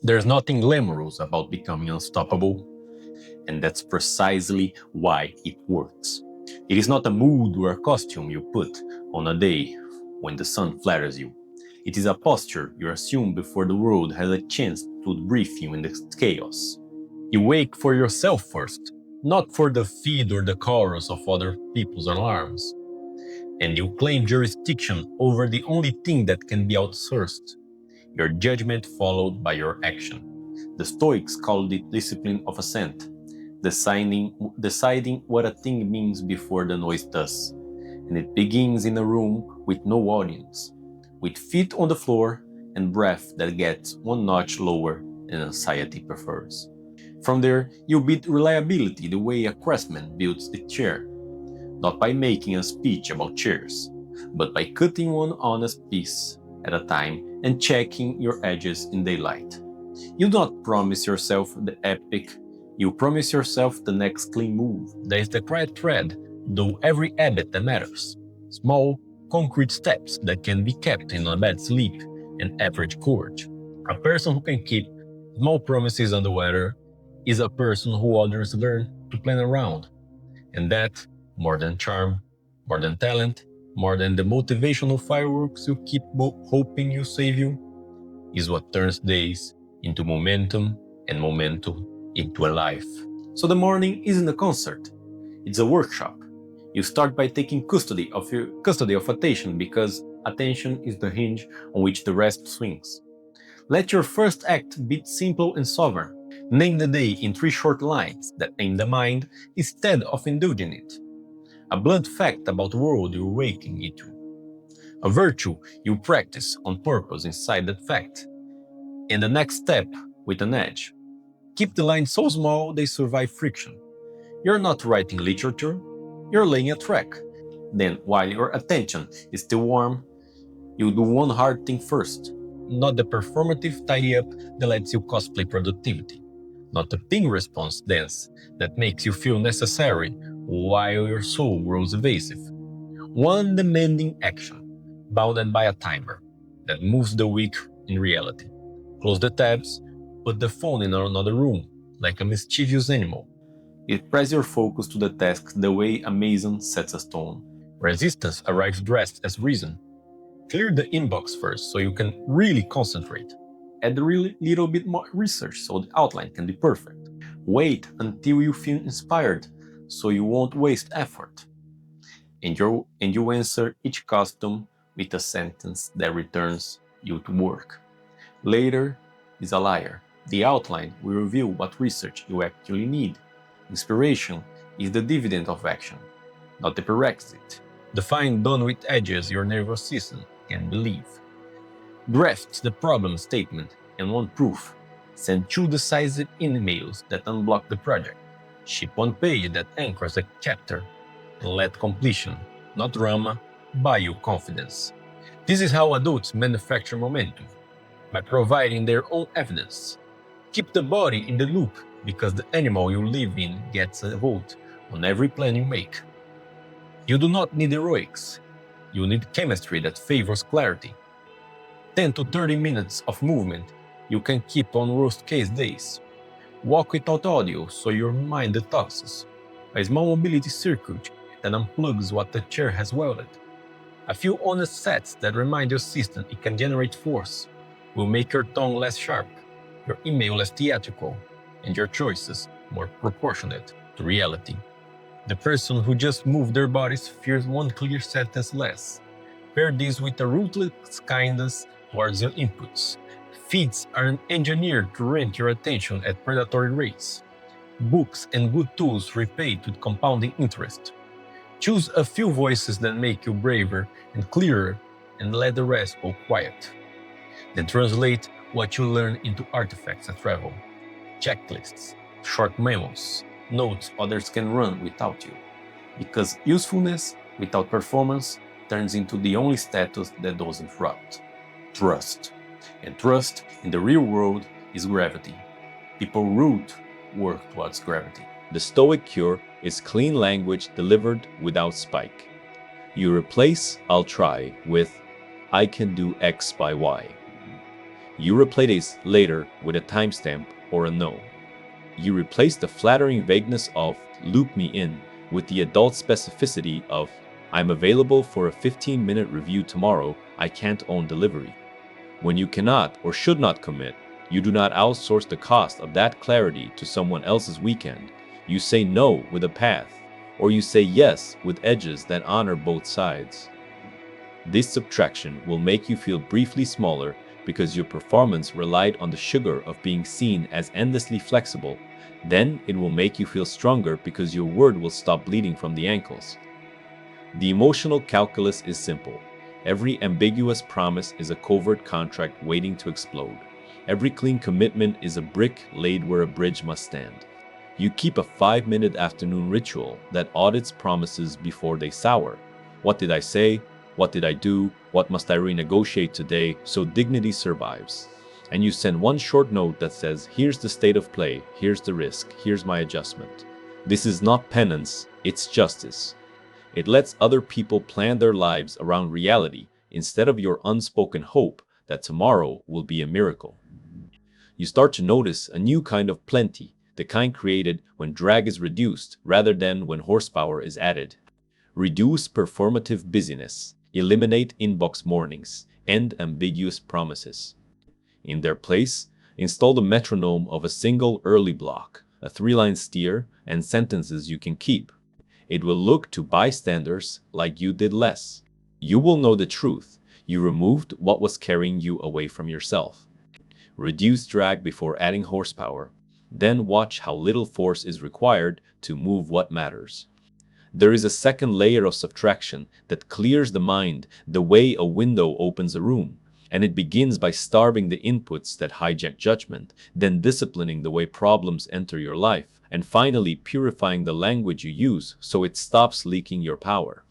There's nothing glamorous about becoming unstoppable, and that's precisely why it works. It is not a mood or a costume you put on a day when the sun flatters you. It is a posture you assume before the world has a chance to brief you in the chaos. You wake for yourself first, not for the feed or the chorus of other people's alarms. And you claim jurisdiction over the only thing that can be outsourced, your judgment followed by your action. The Stoics called it discipline of assent, deciding what a thing means before the noise does. And it begins in a room with no audience, with feet on the floor and breath that gets one notch lower than anxiety prefers. From there, you build reliability the way a craftsman builds the chair, not by making a speech about chairs, but by cutting one honest piece at a time and checking your edges in daylight. You do not promise yourself the epic, you promise yourself the next clean move. That is the quiet thread, though every habit that matters. Small, concrete steps that can be kept in a bad sleep and average courage. A person who can keep small promises on the weather is a person who others learn to plan around. And that, more than charm, more than talent, more than the motivational fireworks you keep hoping you save you, is what turns days into momentum and momentum into a life. So the morning isn't a concert, it's a workshop. You start by taking custody of attention because attention is the hinge on which the rest swings. Let your first act be simple and sovereign. Name the day in 3 short lines that aim the mind instead of indulging it. A blunt fact about the world you're waking into. A virtue you practice on purpose inside that fact. And the next step with an edge. Keep the lines so small they survive friction. You're not writing literature, you're laying a track. Then, while your attention is still warm, you do one hard thing first. Not the performative tidy up that lets you cosplay productivity. Not the ping response dance that makes you feel necessary while your soul grows evasive. One demanding action, bounded by a timer, that moves the week in reality. Close the tabs, put the phone in another room, like a mischievous animal. It press your focus to the task the way a mason sets a stone. Resistance arrives dressed as reason. Clear the inbox first so you can really concentrate. Add a little bit more research so the outline can be perfect. Wait until you feel inspired so you won't waste effort. And you answer each custom with a sentence that returns you to work. Later is a liar. The outline will reveal what research you actually need. Inspiration is the dividend of action, not the prerequisite. The fine done with edges your nervous system can believe. Draft the problem statement and one proof. Send 2 decisive emails that unblock the project. Ship 1 page that anchors a chapter. And let completion, not drama, buy you confidence. This is how adults manufacture momentum, by providing their own evidence. Keep the body in the loop because the animal you live in gets a vote on every plan you make. You do not need heroics. You need chemistry that favors clarity. 10 to 30 minutes of movement you can keep on worst-case days. Walk without audio so your mind detoxes. A small mobility circuit that unplugs what the chair has welded. A few honest sets that remind your system it can generate force will make your tongue less sharp, your email less theatrical, and your choices more proportionate to reality. The person who just moved their bodies fears one clear sentence less. Pair this with a ruthless kindness towards your inputs. Feeds are engineered to rent your attention at predatory rates. Books and good tools repaid with compounding interest. Choose a few voices that make you braver and clearer and let the rest go quiet. Then translate what you learn into artifacts that travel. Checklists, short memos, notes others can run without you. Because usefulness without performance turns into the only status that doesn't rot. Trust. And trust in the real world is gravity. People root work towards gravity. The Stoic cure is clean language delivered without spike. You replace "I'll try" with "I can do X by Y." You replace days later with a timestamp or a no. You replace the flattering vagueness of loop me in with the adult specificity of I'm available for a 15-minute review tomorrow, I can't own delivery. When you cannot or should not commit, you do not outsource the cost of that clarity to someone else's weekend. You say no with a path, or you say yes with edges that honor both sides. This subtraction will make you feel briefly smaller because your performance relied on the sugar of being seen as endlessly flexible. Then it will make you feel stronger because your word will stop bleeding from the ankles. The emotional calculus is simple. Every ambiguous promise is a covert contract waiting to explode. Every clean commitment is a brick laid where a bridge must stand. You keep a 5-minute afternoon ritual that audits promises before they sour. What did I say? What did I do? What must I renegotiate today so dignity survives? And you send one short note that says, here's the state of play, here's the risk, here's my adjustment. This is not penance, it's justice. It lets other people plan their lives around reality instead of your unspoken hope that tomorrow will be a miracle. You start to notice a new kind of plenty, the kind created when drag is reduced rather than when horsepower is added. Reduce performative busyness, eliminate inbox mornings, end ambiguous promises. In their place, install the metronome of a single early block, a 3-line steer, and sentences you can keep. It will look to bystanders like you did less. You will know the truth. You removed what was carrying you away from yourself. Reduce drag before adding horsepower. Then watch how little force is required to move what matters. There is a second layer of subtraction that clears the mind the way a window opens a room. And it begins by starving the inputs that hijack judgment, then disciplining the way problems enter your life, and finally purifying the language you use so it stops leaking your power.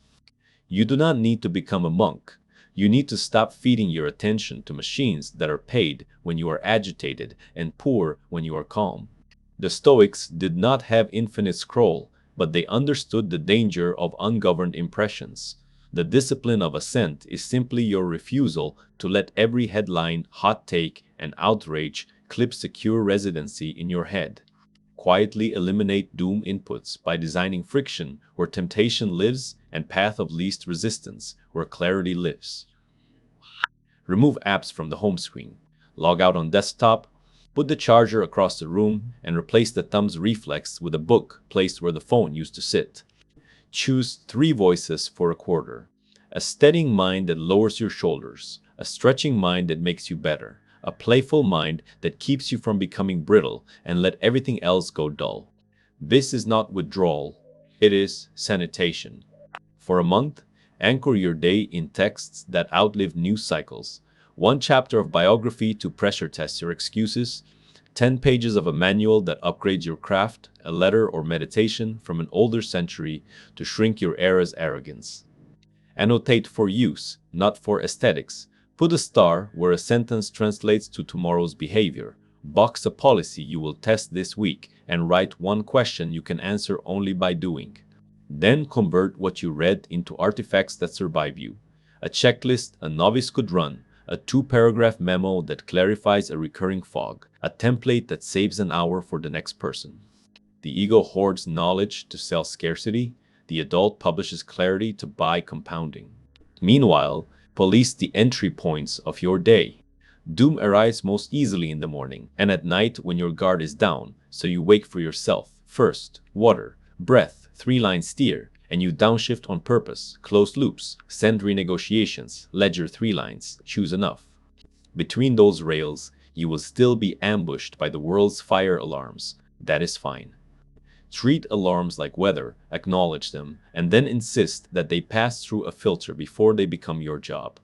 You do not need to become a monk. You need to stop feeding your attention to machines that are paid when you are agitated and poor when you are calm. The Stoics did not have infinite scroll, but they understood the danger of ungoverned impressions. The discipline of assent is simply your refusal to let every headline, hot take, and outrage clip secure residency in your head. Quietly eliminate doom inputs by designing friction where temptation lives and path of least resistance where clarity lives. Remove apps from the home screen. Log out on desktop, put the charger across the room, and replace the thumb's reflex with a book placed where the phone used to sit. Choose 3 voices for a quarter. A steadying mind that lowers your shoulders, a stretching mind that makes you better, a playful mind that keeps you from becoming brittle and let everything else go dull. This is not withdrawal, it is sanitation. For a month, anchor your day in texts that outlive news cycles. 1 chapter of biography to pressure test your excuses, 10 pages of a manual that upgrades your craft, a letter or meditation from an older century to shrink your era's arrogance. Annotate for use, not for aesthetics. Put a star where a sentence translates to tomorrow's behavior. Box a policy you will test this week and write 1 question you can answer only by doing. Then convert what you read into artifacts that survive you. A checklist a novice could run, a 2-paragraph memo that clarifies a recurring fog, a template that saves an hour for the next person. The ego hoards knowledge to sell scarcity. The adult publishes clarity to buy compounding. Meanwhile, police the entry points of your day. Doom arrives most easily in the morning and at night when your guard is down, so you wake for yourself. First, water, breath, 3-line steer, and you downshift on purpose, close loops, send renegotiations, ledger 3 lines, choose enough. Between those rails, you will still be ambushed by the world's fire alarms. That is fine. Treat alarms like weather, acknowledge them, and then insist that they pass through a filter before they become your job.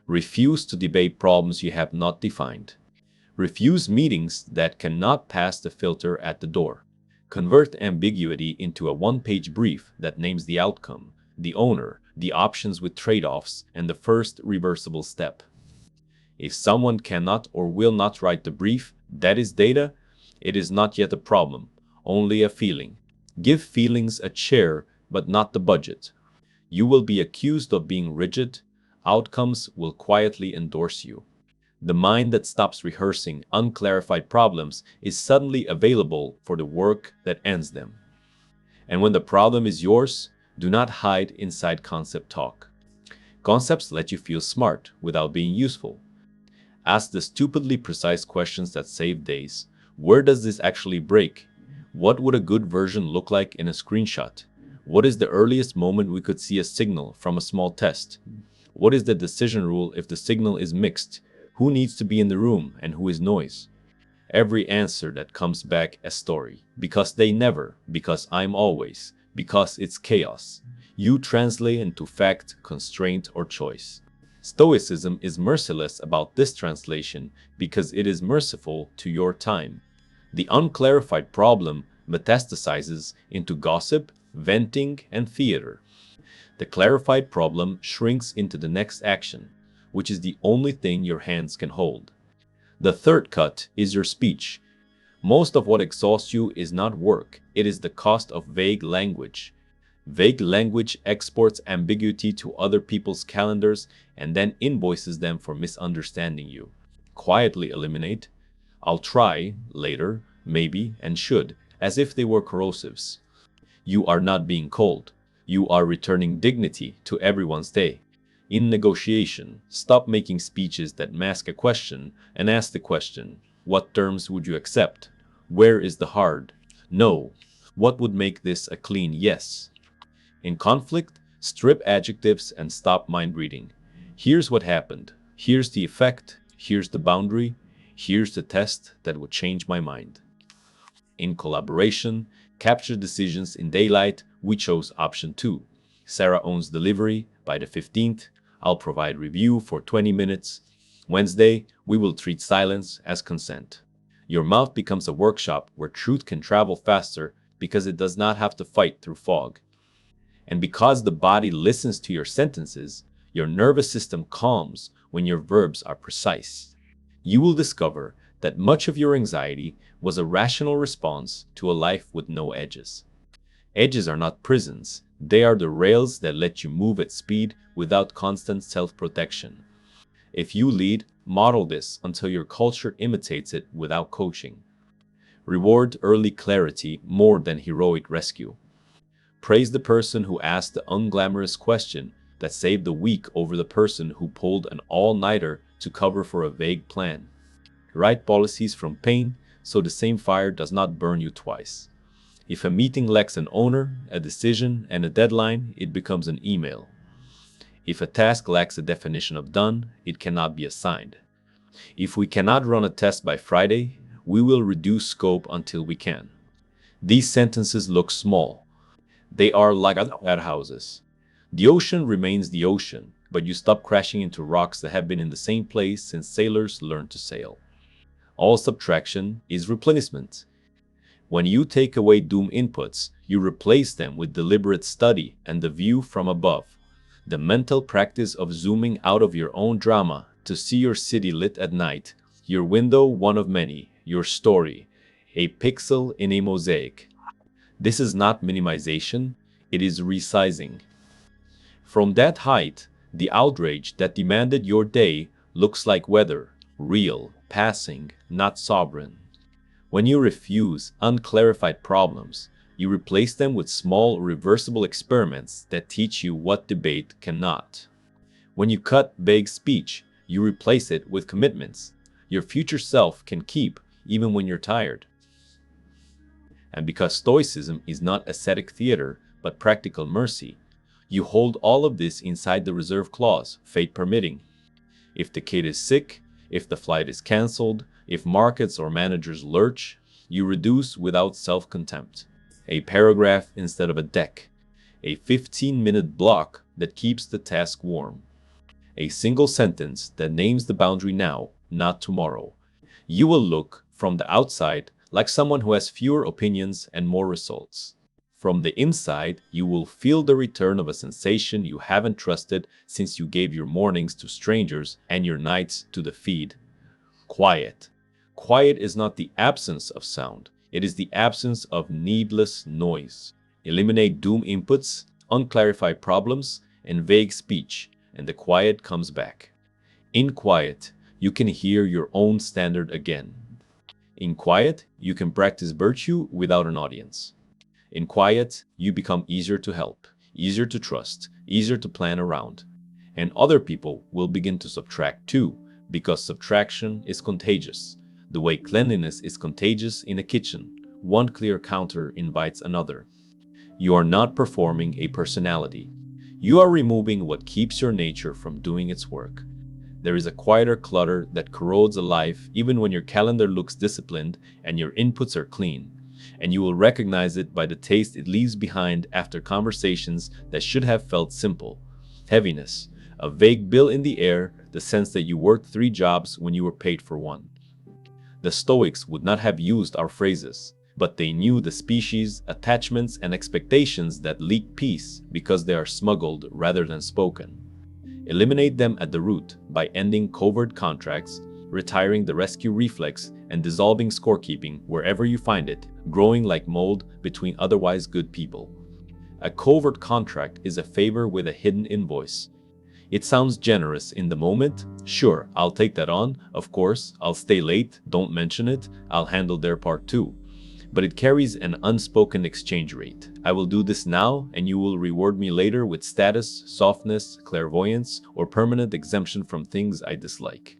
Refuse to debate problems you have not defined. Refuse meetings that cannot pass the filter at the door. Convert ambiguity into a 1-page brief that names the outcome, the owner, the options with trade-offs, and the first reversible step. If someone cannot or will not write the brief, that is data. It is not yet a problem, only a feeling. Give feelings a chair, but not the budget. You will be accused of being rigid. Outcomes will quietly endorse you. The mind that stops rehearsing unclarified problems is suddenly available for the work that ends them. And when the problem is yours, do not hide inside concept talk. Concepts let you feel smart without being useful. Ask the stupidly precise questions that save days. Where does this actually break? What would a good version look like in a screenshot? What is the earliest moment we could see a signal from a small test? What is the decision rule if the signal is mixed? Who needs to be in the room and who is noise? Every answer that comes back a story. Because they never, because I'm always, because it's chaos. You translate into fact, constraint, or choice. Stoicism is merciless about this translation because it is merciful to your time. The unclarified problem metastasizes into gossip, venting, and theater. The clarified problem shrinks into the next action, which is the only thing your hands can hold. The third cut is your speech. Most of what exhausts you is not work, it is the cost of vague language. Vague language exports ambiguity to other people's calendars and then invoices them for misunderstanding you. Quietly eliminate, I'll try, later, maybe, and should, as if they were corrosives. You are not being cold. You are returning dignity to everyone's day. In negotiation, stop making speeches that mask a question and ask the question, what terms would you accept? Where is the hard no? What would make this a clean yes? In conflict, strip adjectives and stop mind reading. Here's what happened. Here's the effect. Here's the boundary. Here's the test that would change my mind. In collaboration, capture decisions in daylight. We chose option 2. Sarah owns delivery. By the 15th, I'll provide review for 20 minutes. Wednesday, we will treat silence as consent. Your mouth becomes a workshop where truth can travel faster because it does not have to fight through fog. And because the body listens to your sentences, your nervous system calms when your verbs are precise. You will discover that much of your anxiety was a rational response to a life with no edges. Edges are not prisons, they are the rails that let you move at speed without constant self-protection. If you lead, model this until your culture imitates it without coaching. Reward early clarity more than heroic rescue. Praise the person who asked the unglamorous question that saved the week over the person who pulled an all-nighter to cover for a vague plan. Write policies from pain so the same fire does not burn you twice. If a meeting lacks an owner, a decision, and a deadline, it becomes an email. If a task lacks a definition of done, it cannot be assigned. If we cannot run a test by Friday, we will reduce scope until we can. These sentences look small. They are like houses. The ocean remains the ocean, but you stop crashing into rocks that have been in the same place since sailors learned to sail. All subtraction is replenishment. When you take away doom inputs, you replace them with deliberate study and the view from above. The mental practice of zooming out of your own drama to see your city lit at night, your window one of many, your story, a pixel in a mosaic. This is not minimization, it is resizing. From that height, the outrage that demanded your day looks like weather, real, passing, not sovereign. When you refuse unclarified problems, you replace them with small reversible experiments that teach you what debate cannot. When you cut vague speech, you replace it with commitments your future self can keep even when you're tired. And because Stoicism is not ascetic theater, but practical mercy, you hold all of this inside the reserve clause, fate permitting. If the kid is sick, if the flight is cancelled, if markets or managers lurch, you reduce without self-contempt. A paragraph instead of a deck. A 15-minute block that keeps the task warm. A single sentence that names the boundary now, not tomorrow. You will look, from the outside, like someone who has fewer opinions and more results. From the inside, you will feel the return of a sensation you haven't trusted since you gave your mornings to strangers and your nights to the feed. Quiet. Quiet is not the absence of sound. It is the absence of needless noise. Eliminate doom inputs, unclarified problems, and vague speech, and the quiet comes back. In quiet, you can hear your own standard again. In quiet, you can practice virtue without an audience. In quiet, you become easier to help, easier to trust, easier to plan around. And other people will begin to subtract too, because subtraction is contagious. The way cleanliness is contagious in a kitchen, one clear counter invites another. You are not performing a personality. You are removing what keeps your nature from doing its work. There is a quieter clutter that corrodes a life even when your calendar looks disciplined and your inputs are clean. And you will recognize it by the taste it leaves behind after conversations that should have felt simple. Heaviness, a vague bill in the air, the sense that you worked 3 jobs when you were paid for one. The Stoics would not have used our phrases, but they knew the species, attachments, and expectations that leak peace because they are smuggled rather than spoken. Eliminate them at the root by ending covert contracts, retiring the rescue reflex, and dissolving scorekeeping wherever you find it, growing like mold between otherwise good people. A covert contract is a favor with a hidden invoice. It sounds generous in the moment. Sure, I'll take that on. Of course, I'll stay late. Don't mention it. I'll handle their part too. But it carries an unspoken exchange rate. I will do this now, and you will reward me later with status, softness, clairvoyance, or permanent exemption from things I dislike.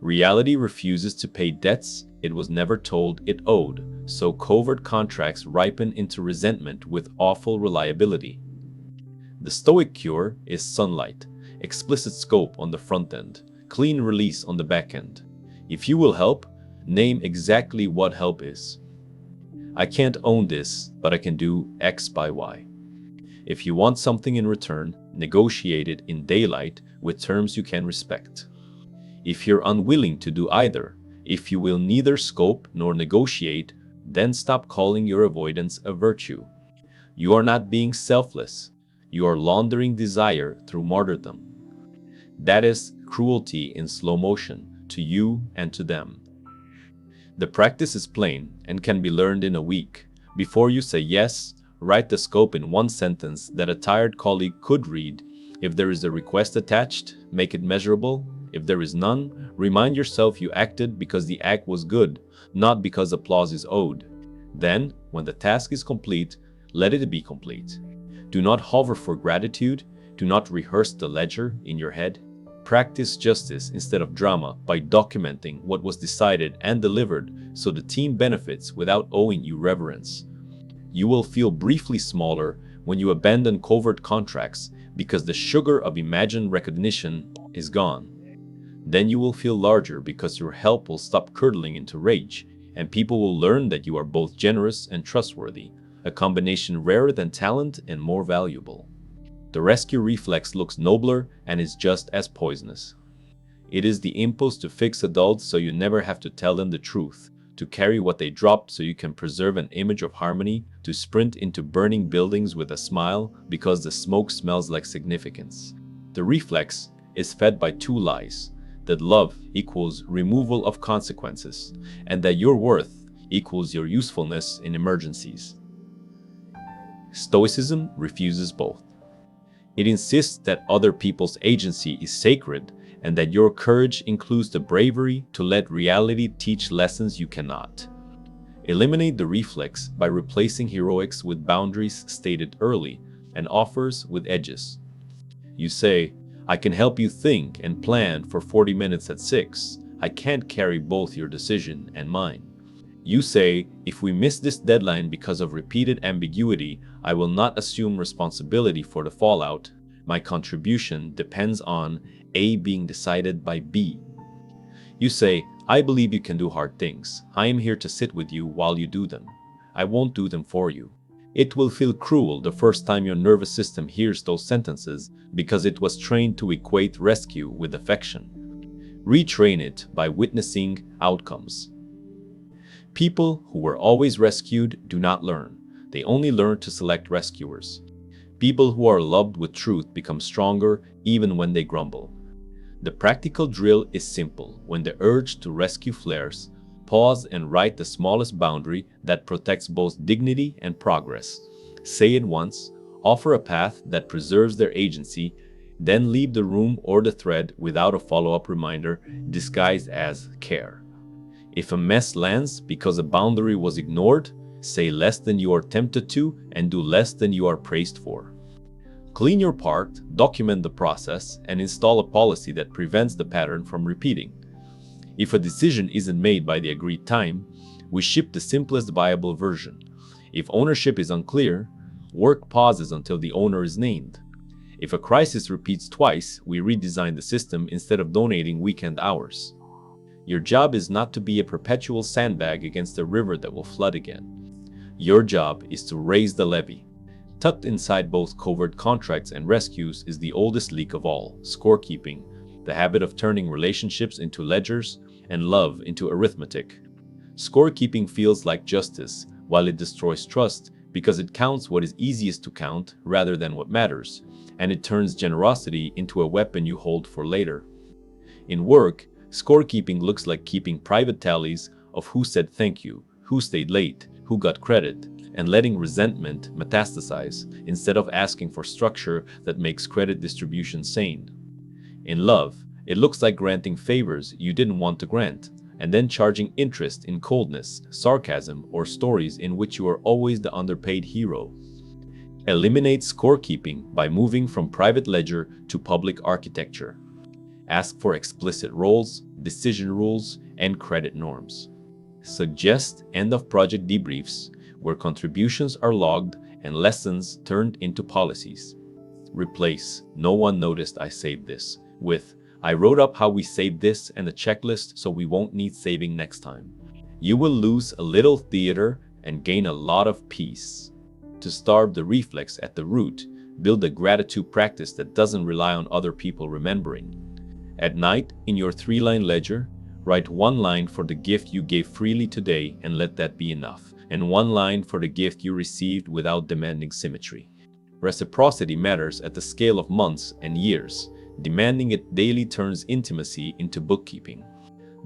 Reality refuses to pay debts it was never told it owed, so covert contracts ripen into resentment with awful reliability. The Stoic cure is sunlight, explicit scope on the front end, clean release on the back end. If you will help, name exactly what help is. I can't own this, but I can do X by Y. If you want something in return, negotiate it in daylight with terms you can respect. If you're unwilling to do either, if you will neither scope nor negotiate, then stop calling your avoidance a virtue. You are not being selfless. You are laundering desire through martyrdom. That is cruelty in slow motion, to you and to them. The practice is plain and can be learned in a week. Before you say yes, write the scope in one sentence that a tired colleague could read. If there is a request attached, make it measurable. If there is none, remind yourself you acted because the act was good, not because applause is owed. Then, when the task is complete, let it be complete. Do not hover for gratitude. Do not rehearse the ledger in your head. Practice justice instead of drama by documenting what was decided and delivered so the team benefits without owing you reverence. You will feel briefly smaller when you abandon covert contracts because the sugar of imagined recognition is gone. Then you will feel larger because your help will stop curdling into rage, and people will learn that you are both generous and trustworthy, a combination rarer than talent and more valuable. The rescue reflex looks nobler and is just as poisonous. It is the impulse to fix adults so you never have to tell them the truth, to carry what they dropped so you can preserve an image of harmony, to sprint into burning buildings with a smile because the smoke smells like significance. The reflex is fed by 2 lies: that love equals removal of consequences, and that your worth equals your usefulness in emergencies. Stoicism refuses both. It insists that other people's agency is sacred and that your courage includes the bravery to let reality teach lessons you cannot. Eliminate the reflex by replacing heroics with boundaries stated early and offers with edges. You say, I can help you think and plan for 40 minutes at 6. I can't carry both your decision and mine. You say, if we miss this deadline because of repeated ambiguity, I will not assume responsibility for the fallout. My contribution depends on A being decided by B. You say, I believe you can do hard things. I am here to sit with you while you do them. I won't do them for you. It will feel cruel the first time your nervous system hears those sentences because it was trained to equate rescue with affection. Retrain it by witnessing outcomes. People who were always rescued do not learn. They only learn to select rescuers. People who are loved with truth become stronger even when they grumble. The practical drill is simple. When the urge to rescue flares, pause and write the smallest boundary that protects both dignity and progress. Say it once, offer a path that preserves their agency, Then leave the room or the thread without a follow-up reminder disguised as care. If a mess lands because a boundary was ignored, say less than you are tempted to and do less than you are praised for. Clean your part, document the process, and install a policy that prevents the pattern from repeating. If a decision isn't made by the agreed time, we ship the simplest viable version. If ownership is unclear, work pauses until the owner is named. If a crisis repeats twice, we redesign the system instead of donating weekend hours. Your job is not to be a perpetual sandbag against a river that will flood again. Your job is to raise the levee. Tucked inside both covert contracts and rescues is the oldest leak of all, scorekeeping, the habit of turning relationships into ledgers and love into arithmetic. Scorekeeping feels like justice, while it destroys trust because it counts what is easiest to count rather than what matters, and it turns generosity into a weapon you hold for later. In work, scorekeeping looks like keeping private tallies of who said thank you, who stayed late, who got credit, and letting resentment metastasize instead of asking for structure that makes credit distribution sane. In love, it looks like granting favors you didn't want to grant, and then charging interest in coldness, sarcasm, or stories in which you are always the underpaid hero. Eliminate scorekeeping by moving from private ledger to public architecture. Ask for explicit roles, decision rules, and credit norms. Suggest end-of-project debriefs where contributions are logged and lessons turned into policies. Replace "no one noticed I saved this" with "I wrote up how we saved this and a checklist so we won't need saving next time." You will lose a little theater and gain a lot of peace. To starve the reflex at the root, build a gratitude practice that doesn't rely on other people remembering. At night, in your 3-line ledger, write 1 line for the gift you gave freely today and let that be enough, and 1 line for the gift you received without demanding symmetry. Reciprocity matters at the scale of months and years. Demanding it daily turns intimacy into bookkeeping.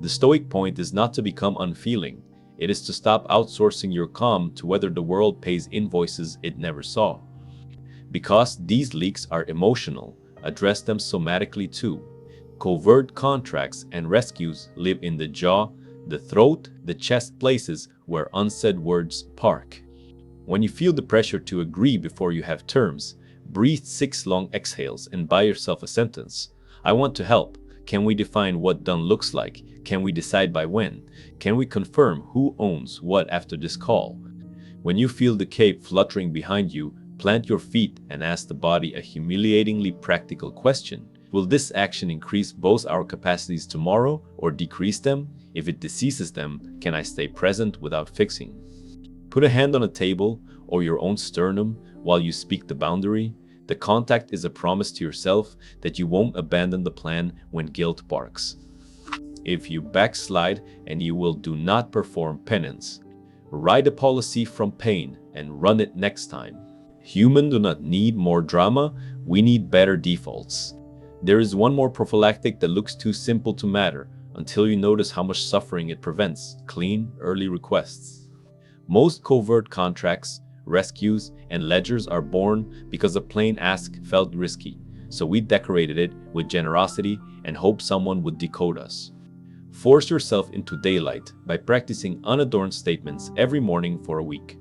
The Stoic point is not to become unfeeling. It is to stop outsourcing your calm to whether the world pays invoices it never saw. Because these leaks are emotional, address them somatically too. Covert contracts and rescues live in the jaw, the throat, the chest, places where unsaid words park. When you feel the pressure to agree before you have terms, breathe 6 long exhales and buy yourself a sentence. I want to help. Can we define what done looks like? Can we decide by when? Can we confirm who owns what after this call? When you feel the cape fluttering behind you, plant your feet and ask the body a humiliatingly practical question. Will this action increase both our capacities tomorrow or decrease them? If it decreases them, can I stay present without fixing? Put a hand on a table or your own sternum while you speak the boundary. The contact is a promise to yourself that you won't abandon the plan when guilt barks. If you backslide, and you will, do not perform penance. Write a policy from pain and run it next time. Humans do not need more drama, we need better defaults. There is one more prophylactic that looks too simple to matter until you notice how much suffering it prevents: clean, early requests. Most covert contracts, rescues, and ledgers are born because a plain ask felt risky, so we decorated it with generosity and hoped someone would decode us. Force yourself into daylight by practicing unadorned statements every morning for a week.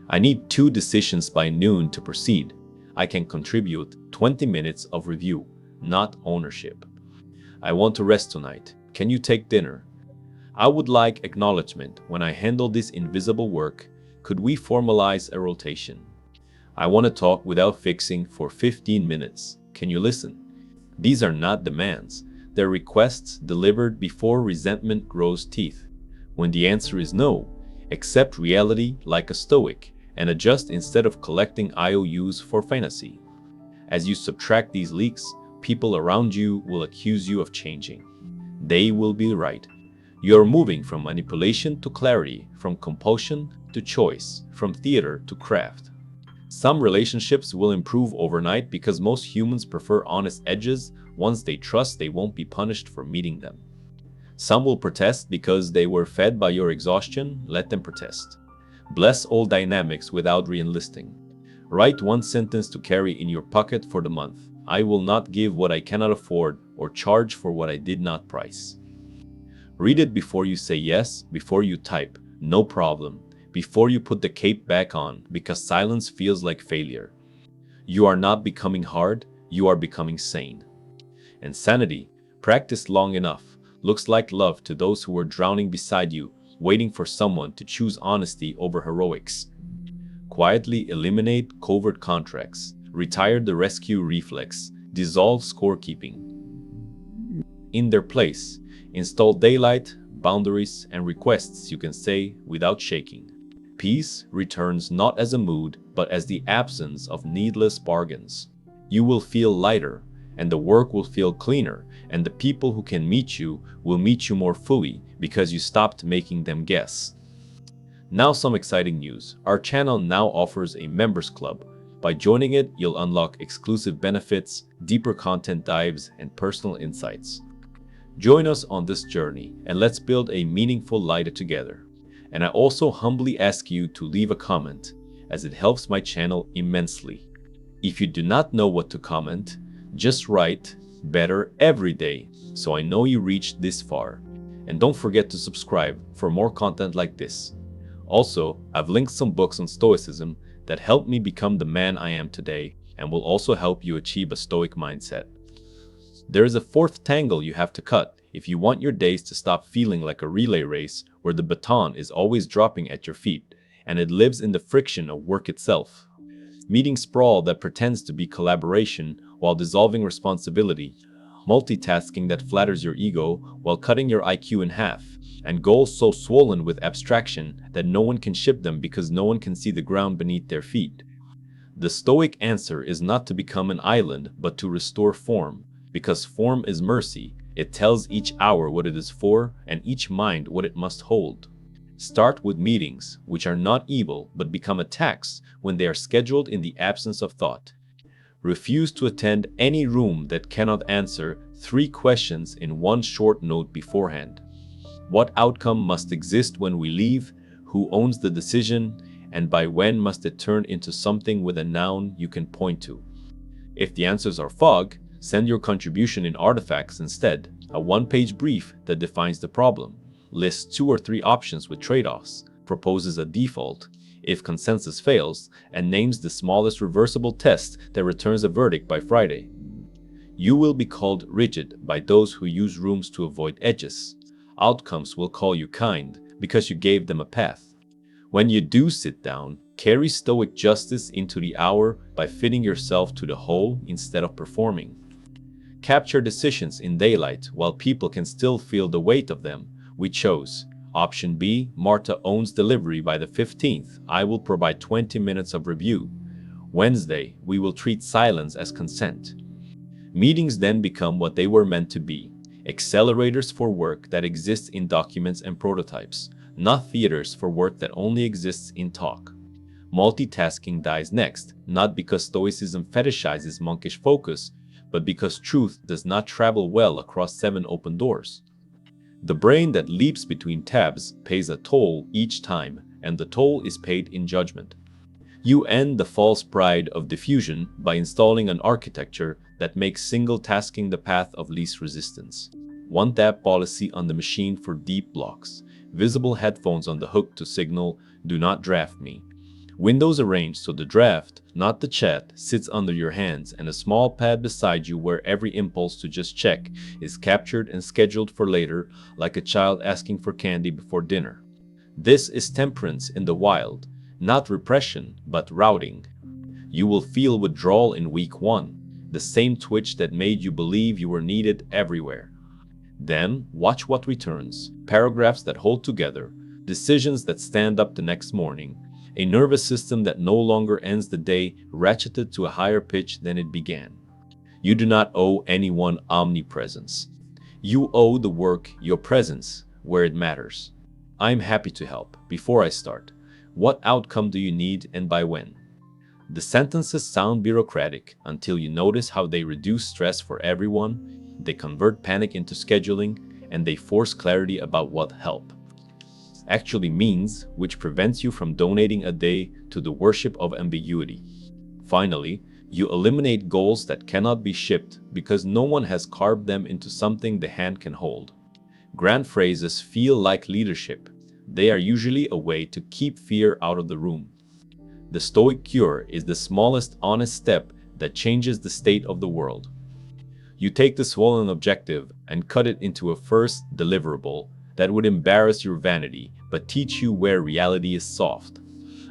I need 2 decisions by noon to proceed. I can contribute 20 minutes of review, not ownership. I want to rest tonight. Can you take dinner? I would like acknowledgement when I handle this invisible work. Could we formalize a rotation? I want to talk without fixing for 15 minutes. Can you listen? These are not demands. They're requests delivered before resentment grows teeth. When the answer is no, accept reality like a Stoic and adjust instead of collecting IOUs for fantasy. As you subtract these leaks, people around you will accuse you of changing. They will be right. You are moving from manipulation to clarity, from compulsion to choice, from theater to craft. Some relationships will improve overnight because most humans prefer honest edges. Once they trust they won't be punished for meeting them. Some will protest because they were fed by your exhaustion. Let them protest. Bless all dynamics without re-enlisting. Write 1 sentence to carry in your pocket for the month. I will not give what I cannot afford or charge for what I did not price. Read it before you say yes, before you type, no problem, before you put the cape back on, because silence feels like failure. You are not becoming hard, you are becoming sane. And sanity, practiced long enough, looks like love to those who are drowning beside you, waiting for someone to choose honesty over heroics. Quietly eliminate covert contracts, retire the rescue reflex, dissolve scorekeeping. In their place, install daylight, boundaries, and requests you can say without shaking. Peace returns not as a mood, but as the absence of needless bargains. You will feel lighter, and the work will feel cleaner, and the people who can meet you will meet you more fully because you stopped making them guess. Now some exciting news. Our channel now offers a members club. By joining it, you'll unlock exclusive benefits, deeper content dives, and personal insights. Join us on this journey and let's build a meaningful life together. And I also humbly ask you to leave a comment, as it helps my channel immensely. If you do not know what to comment, just write "better every day" so I know you reached this far. And don't forget to subscribe for more content like this. Also, I've linked some books on Stoicism that helped me become the man I am today and will also help you achieve a Stoic mindset. There is a fourth tangle you have to cut if you want your days to stop feeling like a relay race where the baton is always dropping at your feet and it lives in the friction of work itself. Meeting sprawl that pretends to be collaboration while dissolving responsibility, multitasking that flatters your ego while cutting your IQ in half, and goals so swollen with abstraction that no one can ship them because no one can see the ground beneath their feet. The Stoic answer is not to become an island, but to restore form, because form is mercy. It tells each hour what it is for, and each mind what it must hold. Start with meetings, which are not evil, but become a tax when they are scheduled in the absence of thought. Refuse to attend any room that cannot answer 3 questions in one short note beforehand. What outcome must exist when we leave? Who owns the decision? And by when must it turn into something with a noun you can point to? If the answers are fog, send your contribution in artifacts instead, a 1-page brief that defines the problem, lists 2 or 3 options with trade-offs, proposes a default, if consensus fails, and names the smallest reversible test that returns a verdict by Friday. You will be called rigid by those who use rooms to avoid edges. Outcomes will call you kind because you gave them a path. When you do sit down, carry Stoic justice into the hour by fitting yourself to the whole instead of performing. Capture decisions in daylight while people can still feel the weight of them. We chose option B. Marta owns delivery by the 15th. I will provide 20 minutes of review. Wednesday, we will treat silence as consent. Meetings then become what they were meant to be, accelerators for work that exists in documents and prototypes, not theaters for work that only exists in talk. Multitasking dies next, not because Stoicism fetishizes monkish focus, but because truth does not travel well across 7 open doors. The brain that leaps between tabs pays a toll each time, and the toll is paid in judgment. You end the false pride of diffusion by installing an architecture that makes single tasking the path of least resistance. One-tap policy on the machine for deep blocks. Visible headphones on the hook to signal, "Do not draft me." Windows arranged so the draft, not the chat, sits under your hands, and a small pad beside you where every impulse to just check is captured and scheduled for later, like a child asking for candy before dinner. This is temperance in the wild, not repression, but routing. You will feel withdrawal in week 1, the same twitch that made you believe you were needed everywhere. Then, watch what returns: paragraphs that hold together, decisions that stand up the next morning, a nervous system that no longer ends the day ratcheted to a higher pitch than it began. You do not owe anyone omnipresence. You owe the work your presence where it matters. I'm happy to help. Before I start, what outcome do you need and by when? The sentences sound bureaucratic until you notice how they reduce stress for everyone, they convert panic into scheduling, and they force clarity about what help actually means, which prevents you from donating a day to the worship of ambiguity. Finally, You eliminate goals that cannot be shipped because no one has carved them into something the hand can hold. Grand phrases feel like leadership. They are usually a way to keep fear out of the room. The Stoic cure is the smallest honest step that changes the state of the world. You take the swollen objective and cut it into a first deliverable that would embarrass your vanity but teach you where reality is soft.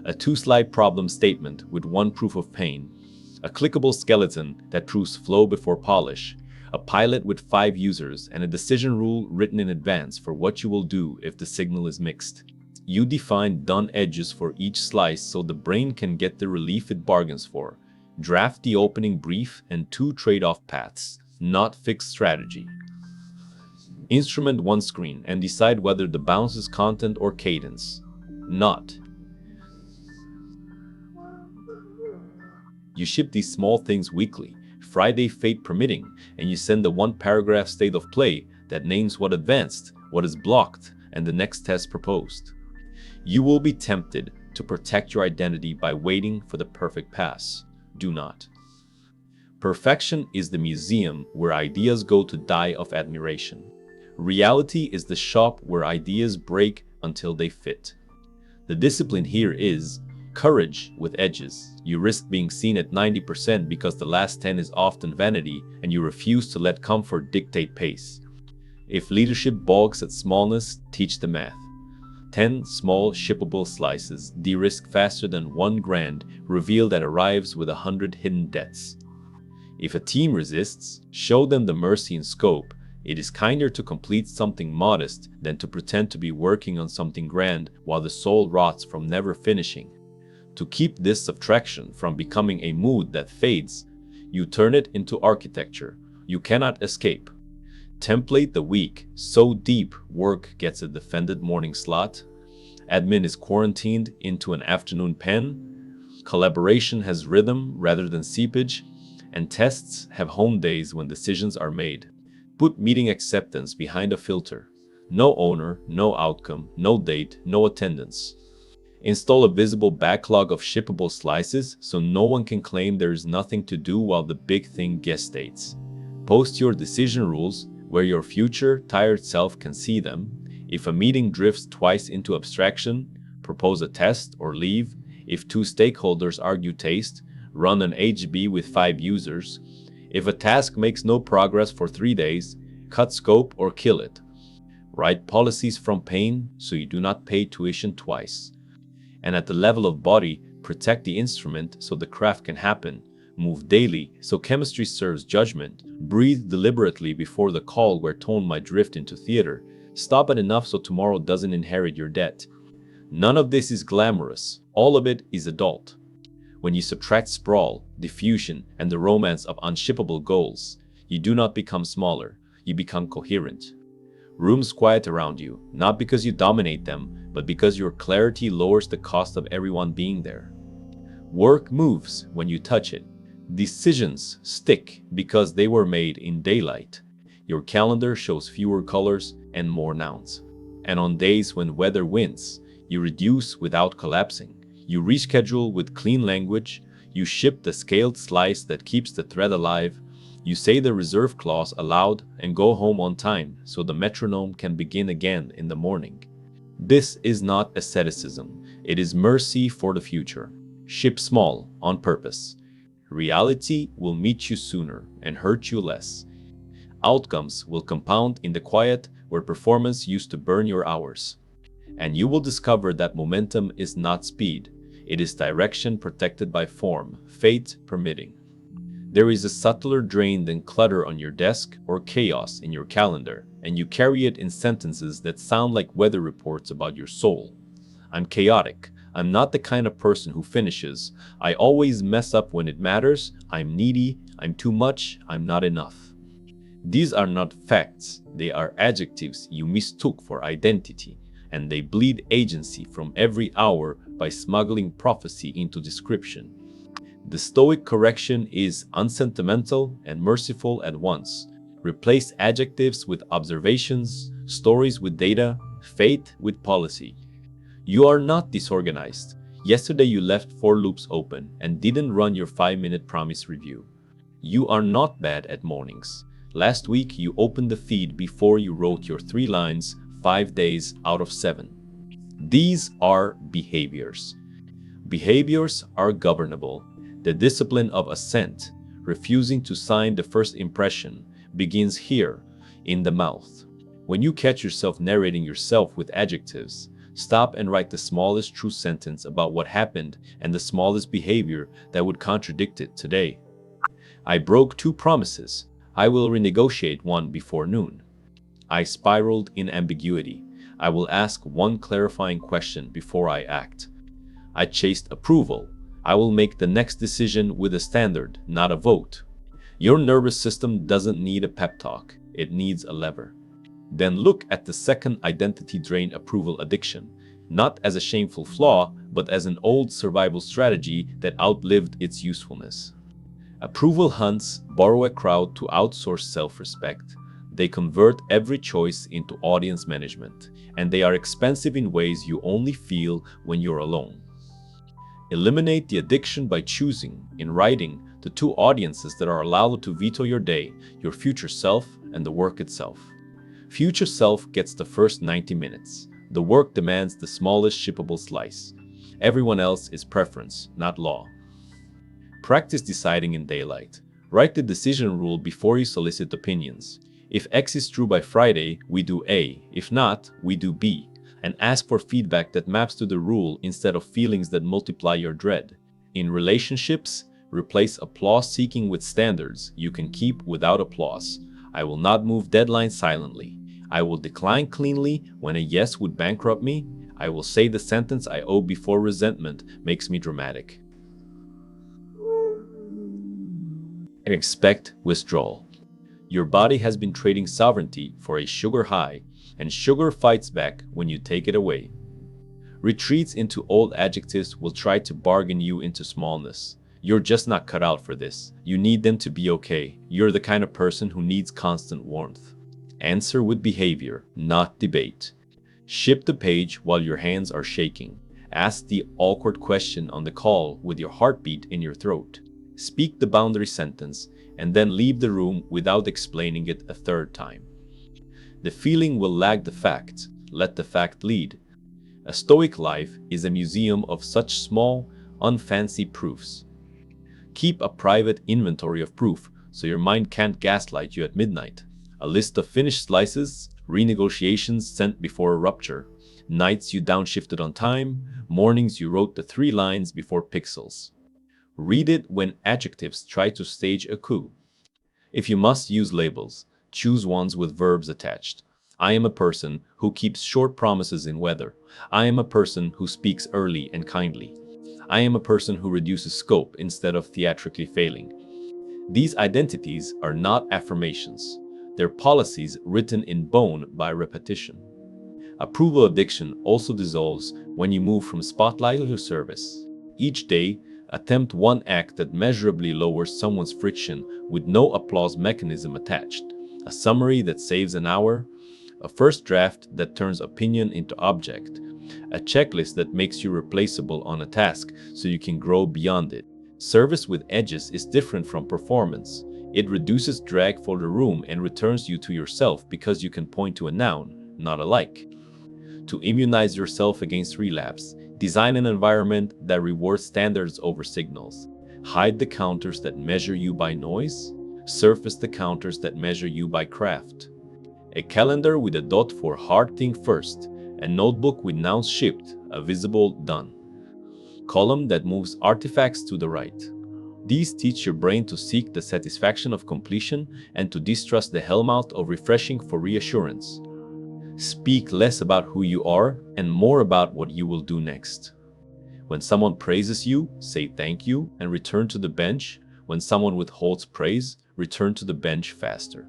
A two-slide problem statement with one proof of pain, a clickable skeleton that proves flow before polish, a pilot with 5 users, and a decision rule written in advance for what you will do if the signal is mixed. You define done edges for each slice so the brain can get the relief it bargains for. Draft the opening brief and 2 trade-off paths, not fixed strategy. Instrument one screen and decide whether the bounce is content or cadence. Not. You ship these small things weekly, Friday fate permitting, and you send the 1-paragraph state of play that names what advanced, what is blocked, and the next test proposed. You will be tempted to protect your identity by waiting for the perfect pass. Do not. Perfection is the museum where ideas go to die of admiration. Reality is the shop where ideas break until they fit. The discipline here is courage with edges. You risk being seen at 90% because the last 10 is often vanity, and you refuse to let comfort dictate pace. If leadership balks at smallness, teach the math. 10 small shippable slices de-risk faster than 1 grand reveal that arrives with 100 hidden debts. If a team resists, show them the mercy in scope. It is kinder to complete something modest than to pretend to be working on something grand while the soul rots from never finishing. To keep this subtraction from becoming a mood that fades, you turn it into architecture. You cannot escape. Template the week so deep work gets a defended morning slot. Admin is quarantined into an afternoon pen. Collaboration has rhythm rather than seepage. And tests have home days when decisions are made. Put meeting acceptance behind a filter. No owner, no outcome, no date, no attendance. Install a visible backlog of shippable slices so no one can claim there is nothing to do while the big thing gestates. Post your decision rules where your future tired self can see them. If a meeting drifts twice into abstraction, propose a test or leave. If 2 stakeholders argue taste, run an HB with 5 users. If a task makes no progress for 3 days, cut scope or kill it. Write policies from pain so you do not pay tuition twice. And at the level of body, protect the instrument so the craft can happen. Move daily so chemistry serves judgment. Breathe deliberately before the call where tone might drift into theater. Stop at enough so tomorrow doesn't inherit your debt. None of this is glamorous. All of it is adult. When you subtract sprawl, diffusion, and the romance of unshippable goals, you do not become smaller, you become coherent. Rooms quiet around you, not because you dominate them, but because your clarity lowers the cost of everyone being there. Work moves when you touch it. Decisions stick because they were made in daylight. Your calendar shows fewer colors and more nouns. And on days when weather wins, you reduce without collapsing. You reschedule with clean language. You ship the scaled slice that keeps the thread alive. You say the reserve clause aloud and go home on time so the metronome can begin again in the morning. This is not asceticism. It is mercy for the future. Ship small on purpose. Reality will meet you sooner and hurt you less. Outcomes will compound in the quiet where performance used to burn your hours. And you will discover that momentum is not speed. It is direction protected by form, fate permitting. There is a subtler drain than clutter on your desk or chaos in your calendar, and you carry it in sentences that sound like weather reports about your soul. I'm chaotic. I'm not the kind of person who finishes. I always mess up when it matters. I'm needy. I'm too much. I'm not enough. These are not facts. They are adjectives you mistook for identity, and they bleed agency from every hour by smuggling prophecy into description. The Stoic correction is unsentimental and merciful at once. Replace adjectives with observations, stories with data, faith with policy. You are not disorganized. Yesterday you left 4 loops open and didn't run your 5-minute promise review. You are not bad at mornings. Last week you opened the feed before you wrote your 3 lines 5 days out of 7. These are behaviors. Behaviors are governable. The discipline of assent, refusing to sign the first impression, begins here, in the mouth. When you catch yourself narrating yourself with adjectives, stop and write the smallest true sentence about what happened and the smallest behavior that would contradict it today. I broke 2 promises. I will renegotiate one before noon. I spiraled in ambiguity. I will ask one clarifying question before I act. I chased approval. I will make the next decision with a standard, not a vote. Your nervous system doesn't need a pep talk. It needs a lever. Then look at the second identity drain approval addiction, not as a shameful flaw, but as an old survival strategy that outlived its usefulness. Approval hunts borrow a crowd to outsource self-respect. They convert every choice into audience management, and they are expensive in ways you only feel when you're alone. Eliminate the addiction by choosing, in writing, the 2 audiences that are allowed to veto your day, your future self and the work itself. Future self gets the first 90 minutes. The work demands the smallest shippable slice. Everyone else is preference, not law. Practice deciding in daylight. Write the decision rule before you solicit opinions. If X is true by Friday, we do A. If not, we do B. And ask for feedback that maps to the rule instead of feelings that multiply your dread. In relationships, replace applause seeking with standards you can keep without applause. I will not move deadlines silently. I will decline cleanly when a yes would bankrupt me. I will say the sentence I owe before resentment makes me dramatic. And expect withdrawal. Your body has been trading sovereignty for a sugar high, and sugar fights back when you take it away. Retreats into old adjectives will try to bargain you into smallness. You're just not cut out for this. You need them to be okay. You're the kind of person who needs constant warmth. Answer with behavior, not debate. Ship the page while your hands are shaking. Ask the awkward question on the call with your heartbeat in your throat. Speak the boundary sentence and then leave the room without explaining it a 3rd time. The feeling will lag the fact. Let the fact lead. A Stoic life is a museum of such small, unfancy proofs. Keep a private inventory of proof so your mind can't gaslight you at midnight. A list of finished slices, renegotiations sent before a rupture, nights you downshifted on time, mornings you wrote the 3 lines before pixels. Read it when adjectives try to stage a coup. If you must use labels, choose ones with verbs attached. I am a person who keeps short promises in weather. I am a person who speaks early and kindly. I am a person who reduces scope instead of theatrically failing. These identities are not affirmations. They're policies written in bone by repetition. Approval addiction also dissolves when you move from spotlight to service. Each day, attempt one act that measurably lowers someone's friction with no applause mechanism attached. A summary that saves an hour, a first draft that turns opinion into object, a checklist that makes you replaceable on a task so you can grow beyond it. Service with edges is different from performance. It reduces drag for the room and returns you to yourself because you can point to a noun, not a like. To immunize yourself against relapse, design an environment that rewards standards over signals. Hide the counters that measure you by noise. Surface the counters that measure you by craft. A calendar with a dot for hard thing first. A notebook with nouns shipped, a visible done. Column that moves artifacts to the right. These teach your brain to seek the satisfaction of completion and to distrust the hellmouth of refreshing for reassurance. Speak less about who you are and more about what you will do next. When someone praises you, say thank you and return to the bench. When someone withholds praise, return to the bench faster.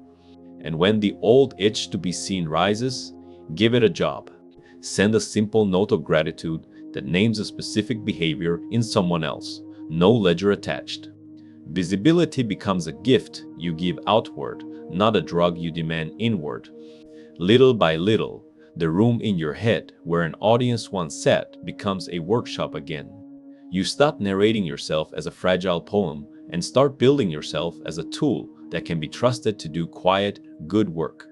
And when the old itch to be seen rises, give it a job. Send a simple note of gratitude that names a specific behavior in someone else, no ledger attached. Visibility becomes a gift you give outward, not a drug you demand inward. Little by little, the room in your head where an audience once sat becomes a workshop again. You stop narrating yourself as a fragile poem and start building yourself as a tool that can be trusted to do quiet, good work.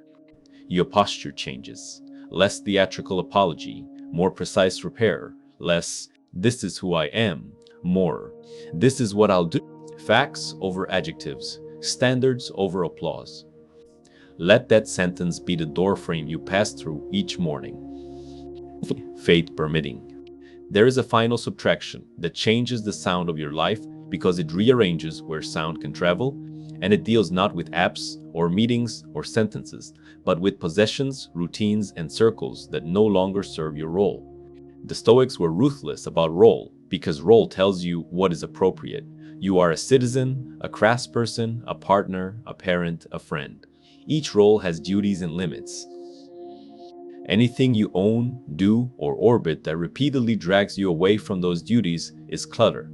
Your posture changes. Less theatrical apology, more precise repair, less, this is who I am, more, this is what I'll do. Facts over adjectives, standards over applause. Let that sentence be the doorframe you pass through each morning. Fate permitting. There is a final subtraction that changes the sound of your life because it rearranges where sound can travel, and it deals not with apps or meetings or sentences, but with possessions, routines, and circles that no longer serve your role. The Stoics were ruthless about role because role tells you what is appropriate. You are a citizen, a craftsperson, a partner, a parent, a friend. Each role has duties and limits. Anything you own, do, or orbit that repeatedly drags you away from those duties is clutter,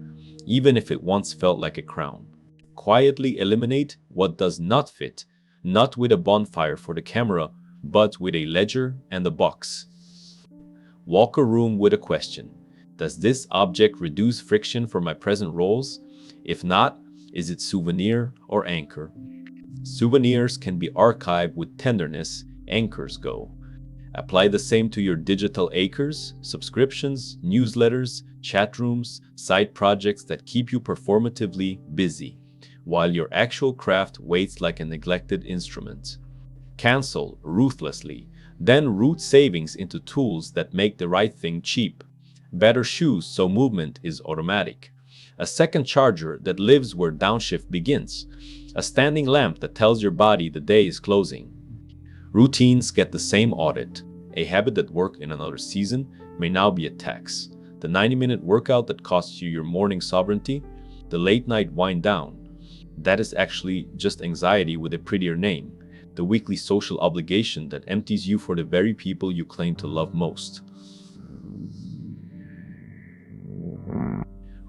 even if it once felt like a crown. Quietly eliminate what does not fit, not with a bonfire for the camera, but with a ledger and a box. Walk a room with a question. Does this object reduce friction for my present roles? If not, is it souvenir or anchor? Souvenirs can be archived with tenderness, anchors go. Apply the same to your digital acres, subscriptions, newsletters, chat rooms, side projects that keep you performatively busy, while your actual craft waits like a neglected instrument. Cancel ruthlessly, then route savings into tools that make the right thing cheap. Better shoes so movement is automatic. A second charger that lives where downshift begins. A standing lamp that tells your body the day is closing. Routines get the same audit. A habit that worked in another season may now be a tax. The 90-minute workout that costs you your morning sovereignty, the late night wind down, that is actually just anxiety with a prettier name. The weekly social obligation that empties you for the very people you claim to love most.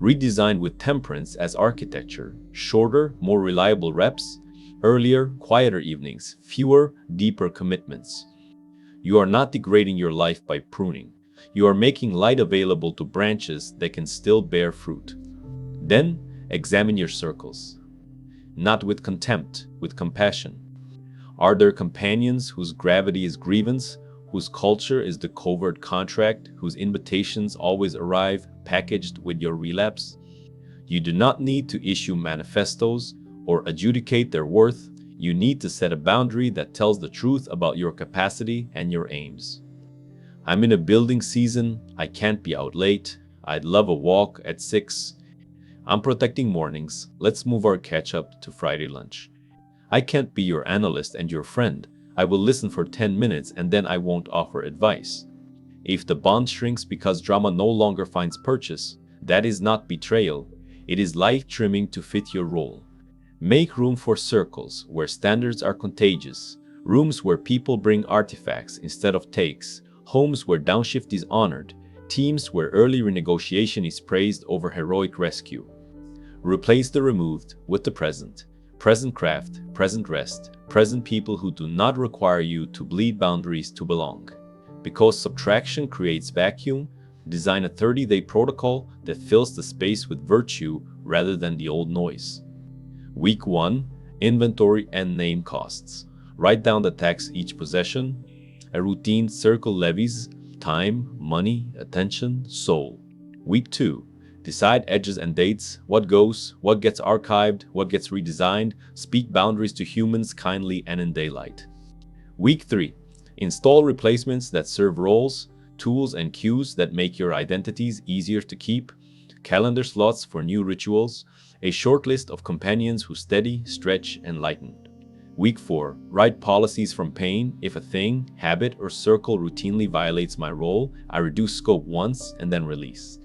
Redesigned with temperance as architecture, shorter, more reliable reps, earlier, quieter evenings, fewer, deeper commitments. You are not degrading your life by pruning. You are making light available to branches that can still bear fruit. Then, examine your circles. Not with contempt, with compassion. Are there companions whose gravity is grievance, whose culture is the covert contract, whose invitations always arrive packaged with your relapse? You do not need to issue manifestos or adjudicate their worth. You need to set a boundary that tells the truth about your capacity and your aims. I'm in a building season. I can't be out late. I'd love a walk at 6. I'm protecting mornings. Let's move our catch-up to Friday lunch. I can't be your analyst and your friend. I will listen for 10 minutes and then I won't offer advice. If the bond shrinks because drama no longer finds purchase, that is not betrayal. It is life trimming to fit your role. Make room for circles where standards are contagious, rooms where people bring artifacts instead of takes, homes where downshift is honored, teams where early renegotiation is praised over heroic rescue. Replace the removed with the present. Present craft, present rest, present people who do not require you to bleed boundaries to belong. Because subtraction creates vacuum, design a 30-day protocol that fills the space with virtue rather than the old noise. Week 1, inventory and name costs. Write down the tax each possession. A routine circle levies, time, money, attention, soul. Week 2, decide edges and dates, what goes, what gets archived, what gets redesigned, speak boundaries to humans kindly and in daylight. Week 3, install replacements that serve roles, tools and cues that make your identities easier to keep, calendar slots for new rituals, a short list of companions who steady, stretch, and lighten. Week 4, write policies from pain. If a thing, habit, or circle routinely violates my role, I reduce scope once and then release.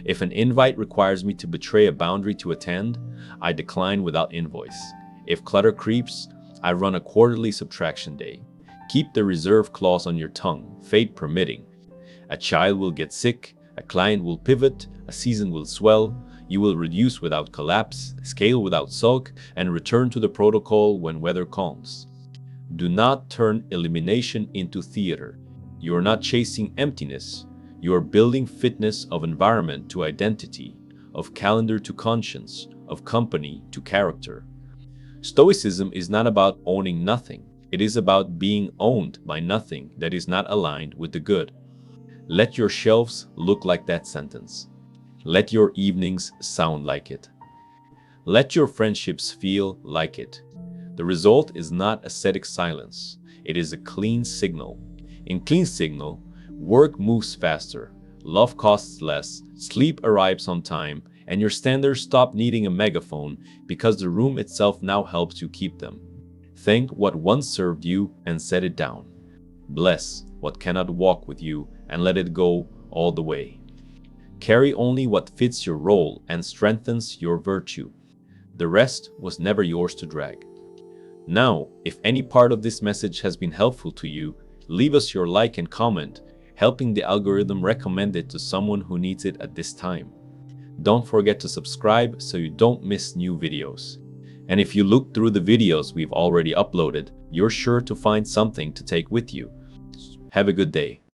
If an invite requires me to betray a boundary to attend, I decline without invoice. If clutter creeps, I run a quarterly subtraction day. Keep the reserve clause on your tongue, fate permitting. A child will get sick, a client will pivot, a season will swell. You will reduce without collapse, scale without sulk, and return to the protocol when weather calms. Do not turn elimination into theater. You are not chasing emptiness. You are building fitness of environment to identity. of calendar to conscience, of company to character. Stoicism is not about owning nothing. It is about being owned by nothing that is not aligned with the good. Let your shelves look like that sentence. Let your evenings sound like it. Let your friendships feel like it. The result is not ascetic silence. It is a clean signal. In clean signal, work moves faster, love costs less, sleep arrives on time, and your standards stop needing a megaphone because the room itself now helps you keep them. Thank what once served you and set it down. Bless what cannot walk with you and let it go all the way. Carry only what fits your role and strengthens your virtue. The rest was never yours to drag. Now, if any part of this message has been helpful to you, leave us your like and comment, helping the algorithm recommend it to someone who needs it at this time. Don't forget to subscribe so you don't miss new videos. And if you look through the videos we've already uploaded, you're sure to find something to take with you. Have a good day.